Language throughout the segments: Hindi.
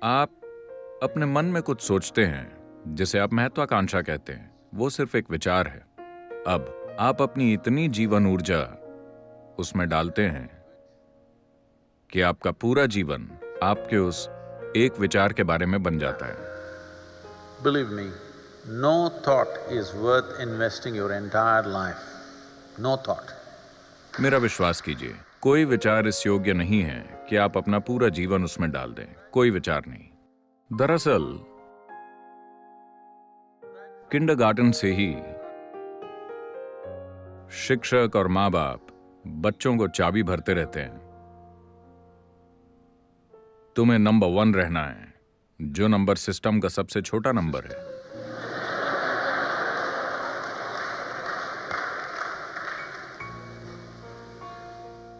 आप अपने मन में कुछ सोचते हैं जिसे आप महत्वाकांक्षा कहते हैं, वो सिर्फ एक विचार है। अब आप अपनी इतनी जीवन ऊर्जा उसमें डालते हैं कि आपका पूरा जीवन आपके उस एक विचार के बारे में बन जाता है। Believe me, no thought is worth investing your entire life. No thought. मेरा विश्वास कीजिए, कोई विचार इस योग्य नहीं है कि आप अपना पूरा जीवन उसमें डाल दें। कोई विचार नहीं। दरअसल किंडरगार्टन से ही शिक्षक और माँ बाप बच्चों को चाबी भरते रहते हैं। तुम्हें नंबर 1 रहना है, जो नंबर सिस्टम का सबसे छोटा नंबर है।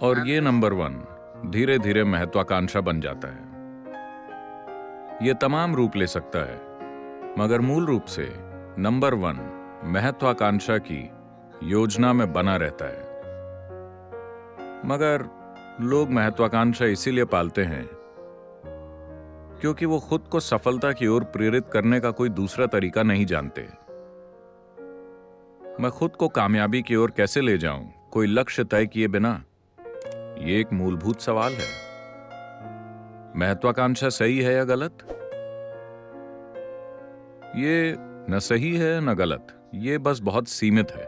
और ये नंबर 1 धीरे धीरे महत्वाकांक्षा बन जाता है। ये तमाम रूप ले सकता है, मगर मूल रूप से नंबर 1 महत्वाकांक्षा की योजना में बना रहता है। मगर लोग महत्वाकांक्षा इसीलिए पालते हैं क्योंकि वो खुद को सफलता की ओर प्रेरित करने का कोई दूसरा तरीका नहीं जानते। मैं खुद को कामयाबी की ओर कैसे ले जाऊं, कोई लक्ष्य तय किए बिना? ये एक मूलभूत सवाल है। महत्वाकांक्षा सही है या गलत? ये न सही है न गलत, ये बस बहुत सीमित है।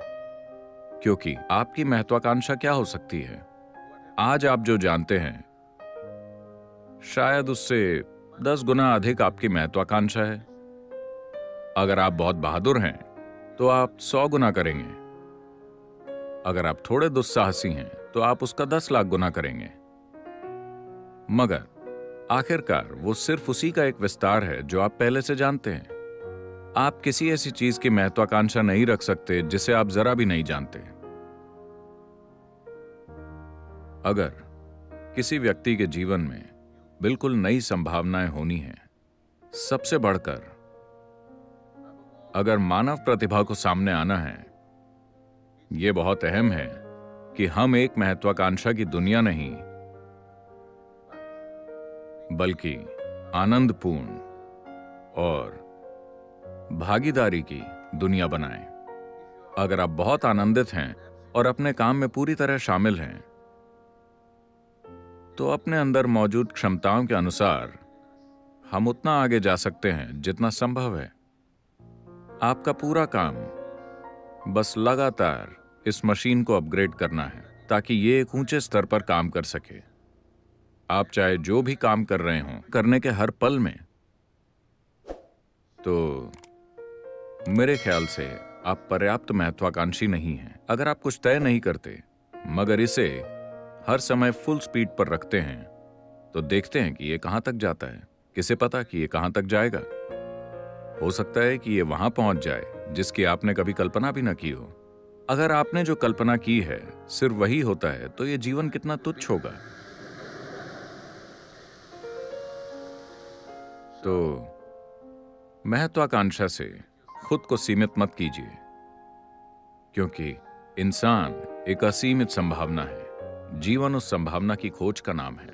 क्योंकि आपकी महत्वाकांक्षा क्या हो सकती है? आज आप जो जानते हैं, शायद उससे 10 गुना अधिक आपकी महत्वाकांक्षा है। अगर आप बहुत बहादुर हैं, तो आप 100 गुना करेंगे। अगर आप थोड़े दुस्साहसी हैं, तो आप उसका 10 लाख गुना करेंगे। मगर आखिरकार वो सिर्फ उसी का एक विस्तार है जो आप पहले से जानते हैं। आप किसी ऐसी चीज की महत्वाकांक्षा नहीं रख सकते जिसे आप जरा भी नहीं जानते। अगर किसी व्यक्ति के जीवन में बिल्कुल नई संभावनाएं होनी हैं, सबसे बढ़कर अगर मानव प्रतिभा को सामने आना है, यह बहुत अहम है कि हम एक महत्वाकांक्षा की दुनिया नहीं, बल्कि आनंदपूर्ण और भागीदारी की दुनिया बनाएं। अगर आप बहुत आनंदित हैं और अपने काम में पूरी तरह शामिल हैं, तो अपने अंदर मौजूद क्षमताओं के अनुसार हम उतना आगे जा सकते हैं जितना संभव है। आपका पूरा काम बस लगातार इस मशीन को अपग्रेड करना है ताकि ये एक ऊंचे स्तर पर काम कर सके। आप चाहे जो भी काम कर रहे हों, करने के हर पल में, तो मेरे ख्याल से आप पर्याप्त महत्वाकांक्षी नहीं हैं। अगर आप कुछ तय नहीं करते मगर इसे हर समय फुल स्पीड पर रखते हैं, तो देखते हैं कि ये कहां तक जाता है। किसे पता कि ये कहां तक जाएगा? हो सकता है कि ये वहां पहुंच जाए जिसकी आपने कभी कल्पना भी न की हो। अगर आपने जो कल्पना की है सिर्फ वही होता है, तो ये जीवन कितना तुच्छ होगा। तो महत्वाकांक्षा से खुद को सीमित मत कीजिए, क्योंकि इंसान एक असीमित संभावना है। जीवन उस संभावना की खोज का नाम है।